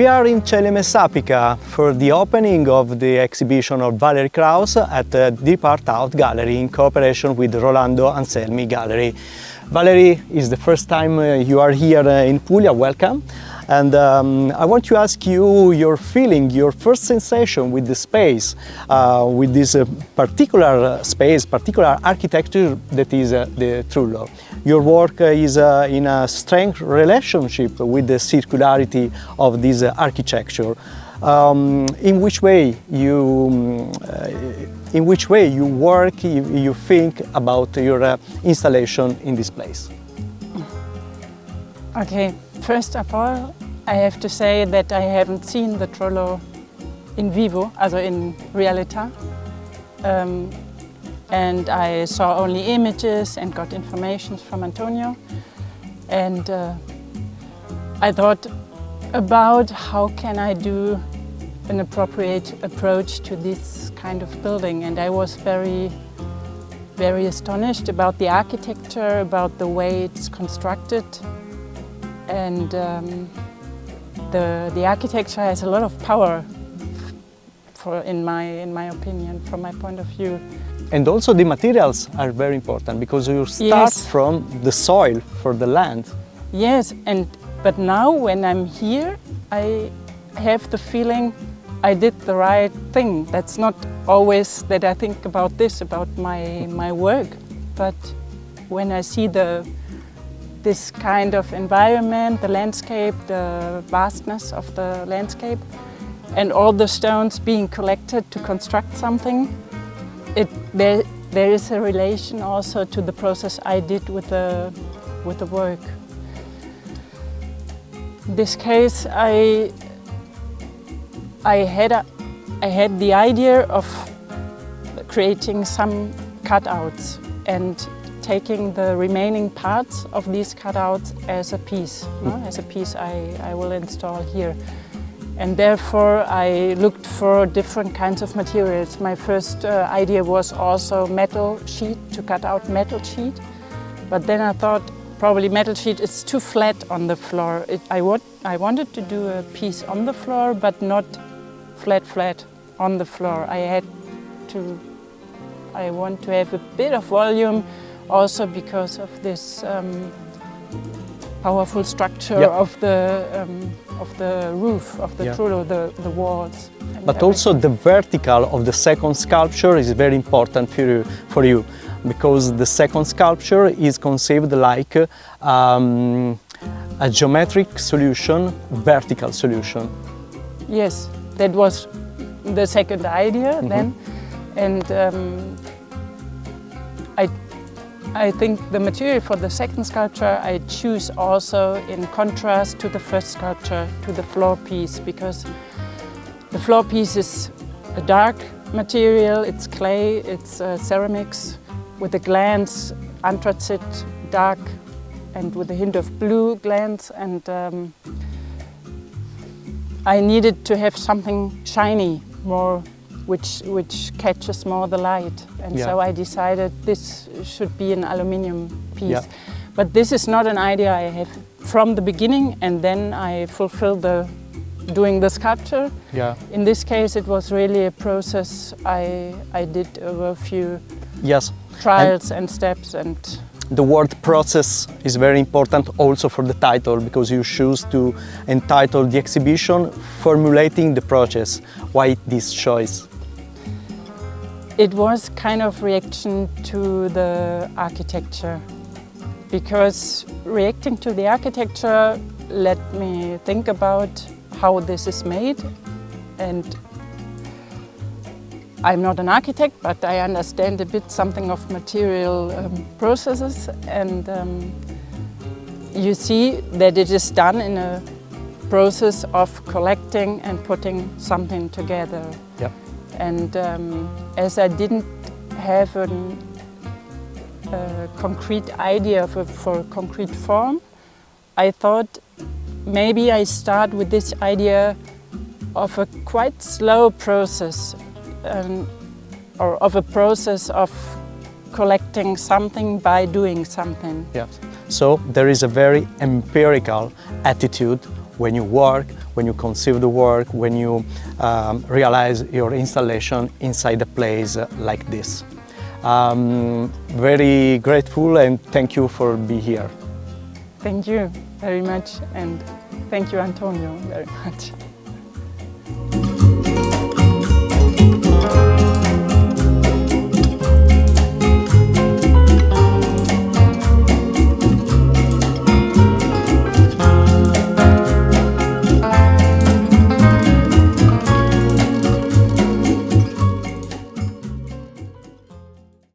We are in Ceglie Messapica for the opening of the exhibition of Valerie KRAUSE at the Dep Art Out gallery in cooperation with Rolando Anselmi gallery. Valerie, it's the first time you are here in Puglia, welcome. And I want to ask you your feeling, your first sensation with the space, with this particular space, particular architecture that is the trullo. Your work is in a strange relationship with the circularity of this architecture. In which way you work, you think about your installation in this place? Okay, first of all, I have to say that I haven't seen the trullo in vivo, also in realita. And I saw only images and got information from Antonio. And I thought about how can I do an appropriate approach to this kind of building. And I was very astonished about the architecture, about the way it's constructed. And the architecture has a lot of power, in my opinion, from my point of view. And also the materials are very important because you start from the soil, for the land. Yes, but now when I'm here, I have the feeling I did the right thing. That's not always that I think about this, about my work, but when I see this kind of environment, the landscape, the vastness of the landscape, and all the stones being collected to construct something, there is a relation also to the process I did with the work. In this case, I had the idea of creating some cutouts and taking the remaining parts of these cutouts as a piece, as a piece I will install here. And therefore I looked for different kinds of materials. My first idea was also metal sheet, to cut out metal sheet. But then I thought probably metal sheet is too flat on the floor. I wanted to do a piece on the floor, but not flat on the floor. I want to have a bit of volume, also because of this powerful structure of the roof of the trullo, the walls. But also the vertical of the second sculpture is very important for you, because the second sculpture is conceived like a geometric solution, vertical solution. Yes, that was the second idea then, and I think the material for the second sculpture I choose also in contrast to the first sculpture, to the floor piece, because the floor piece is a dark material, it's clay, it's ceramics with a glance, anthracite, dark, and with a hint of blue glance, and I needed to have something shiny, more which catches more the light, and so I decided this should be an aluminium piece. But this is not an idea I have from the beginning, and then I fulfilled doing the sculpture. In this case, it was really a process I did over a few trials and steps. And the word process is very important also for the title, because you choose to entitle the exhibition Formulating the Process. Why this choice? It was kind of reaction to the architecture, because reacting to the architecture let me think about how this is made. And I'm not an architect, but I understand a bit something of material processes, and you see that it is done in a process of collecting and putting something together. And as I didn't have a concrete idea for a concrete form, I thought maybe I start with this idea of a quite slow process, or of a process of collecting something by doing something. So there is a very empirical attitude when you work, when you conceive the work, when you realize your installation inside a place like this. Very grateful and thank you for being here. Thank you very much, and thank you, Antonio, very much.